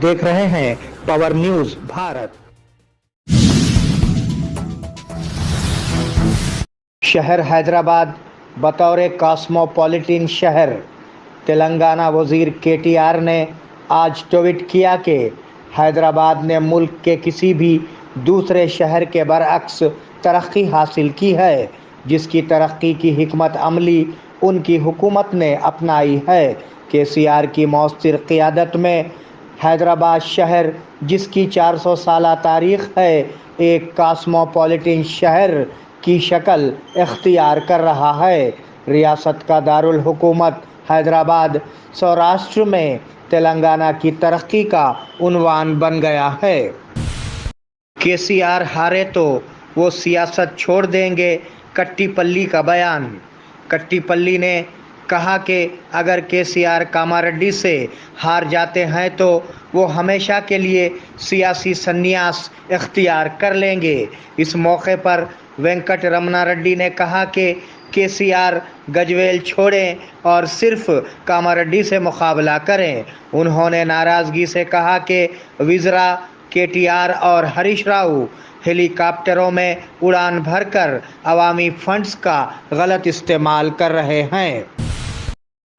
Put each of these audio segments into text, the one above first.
देख रहे हैं पावर न्यूज भारत। शहर हैदराबाद बतौर कॉस्मोपॉलिटन शहर, तेलंगाना वजीर KTR ने आज ट्वीट किया कि हैदराबाद ने मुल्क के किसी भी दूसरे शहर के बरअक्स तरक्की हासिल की है, जिसकी तरक्की की हिकमत अमली उनकी हुकूमत ने अपनाई है। KCR की मौसर क़ियादत में हैदराबाद शहर, जिसकी 400 साला तारीख़ है, एक कॉस्मोपॉलिटन शहर की शक्ल इख्तियार कर रहा है। रियासत का दारुल हुकूमत हैदराबाद सौराष्ट्र में तेलंगाना की तरक्की का उन्वान बन गया है। KCR हारे तो वो सियासत छोड़ देंगे, कट्टीपल्ली का बयान। कट्टीपल्ली ने कहा कि अगर KCR कामारेड्डी से हार जाते हैं तो वो हमेशा के लिए सियासी संन्यास इख्तियार कर लेंगे। इस मौके पर वेंकट रमना रेड्डी ने कहा कि KCR गजवेल छोड़ें और सिर्फ कामारेड्डी से मुकाबला करें। उन्होंने नाराज़गी से कहा कि विज़रा KTR और हरीश राव हेलीकॉप्टरों में उड़ान भरकर अवामी फंड्स का गलत इस्तेमाल कर रहे हैं।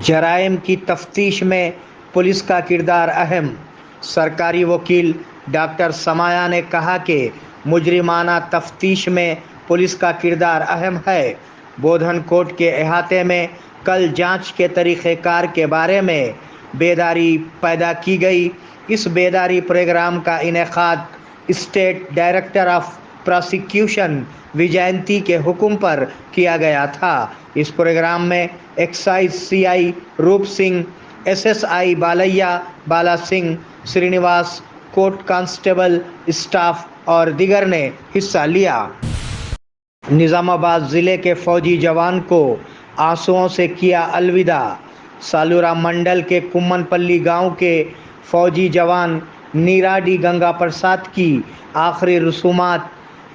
जराइम की तफ्तीश में पुलिस का किरदार अहम। सरकारी वकील डॉक्टर समाया ने कहा कि मुजरिमाना तफ्तीश में पुलिस का किरदार अहम है। बोधन कोर्ट के अहाते में कल जांच के तरीक़ेकार के बारे में बेदारी पैदा की गई। इस बेदारी प्रोग्राम का इनेकाद स्टेट डायरेक्टर ऑफ प्रोसिक्यूशन विजयंती के हुक्म पर किया गया था। इस प्रोग्राम में excise CI Roop Singh, SSI Balaiah Bala Singh, Srinivas, court constable staff और दिगर ने हिस्सा लिया। निज़ामाबाद ज़िले के फौजी जवान को आंसुओं से किया अलविदा। सालूरा मंडल के कुम्मनपल्ली गांव के फौजी जवान नीराडी गंगा प्रसाद की आखिरी रसूमात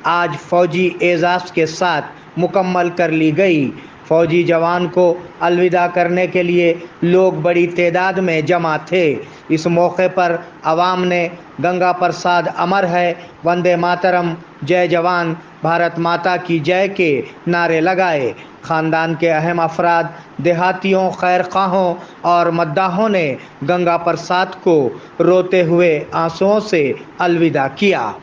आज फौजी एजाज़ के साथ मुकम्मल कर ली गई। फौजी जवान को अलविदा करने के लिए लोग बड़ी तादाद में जमा थे। इस मौके पर आवाम ने गंगा प्रसाद अमर है, वंदे मातरम, जय जवान, भारत माता की जय के नारे लगाए। ख़ानदान के अहम अफराद, देहातियों, खैरख्वाहों और मद्दाहों ने गंगा प्रसाद को रोते हुए आंसुओं से अलविदा किया।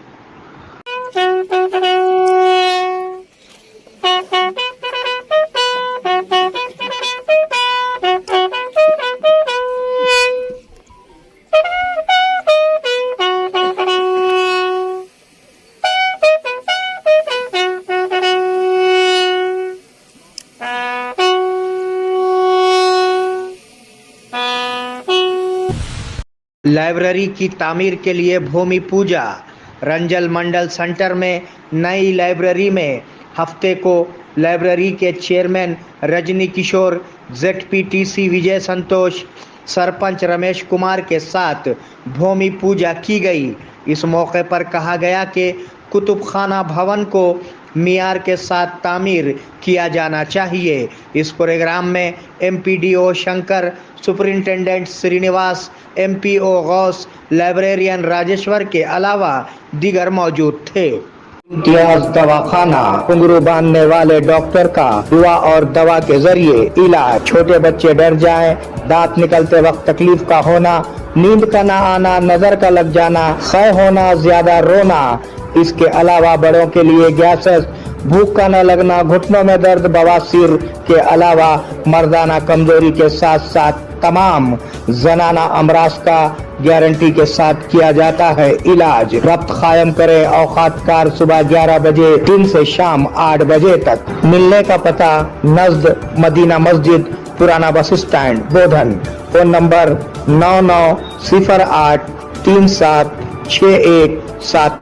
लाइब्रेरी की तामीर के लिए भूमि पूजा। रंजल मंडल सेंटर में नई लाइब्रेरी में हफ्ते को लाइब्रेरी के चेयरमैन रजनी किशोर, ZPTC विजय संतोष, सरपंच रमेश कुमार के साथ भूमि पूजा की गई। इस मौके पर कहा गया कि कुतुब खाना भवन को मियार के साथ तामीर किया जाना चाहिए। इस प्रोग्राम में MPDO Shankar, superintendent Srinivas, MPO Ghouse, librarian Rajeshwar के अलावा दिगर मौजूद थे। इम्तियाज दवाखाना, घुंघरू बांधने वाले डॉक्टर का दुआ और दवा के जरिए इलाज। छोटे बच्चे डर जाएं, दांत निकलते वक्त तकलीफ का होना, नींद का ना आना, नजर का लग जाना, खै होना, ज्यादा रोना। इसके अलावा बड़ों के लिए गैसेस, भूख का न लगना, घुटनों में दर्द, बवासीर के अलावा मर्दाना कमजोरी के साथ साथ तमाम जनाना अमराज का गारंटी के साथ किया जाता है इलाज। रब्त कायम करे औकात कार सुबह 11 बजे दिन से शाम 8 बजे तक। मिलने का पता नज़द मदीना मस्जिद, पुराना बस स्टैंड, बोधन। Phone number 9908376171।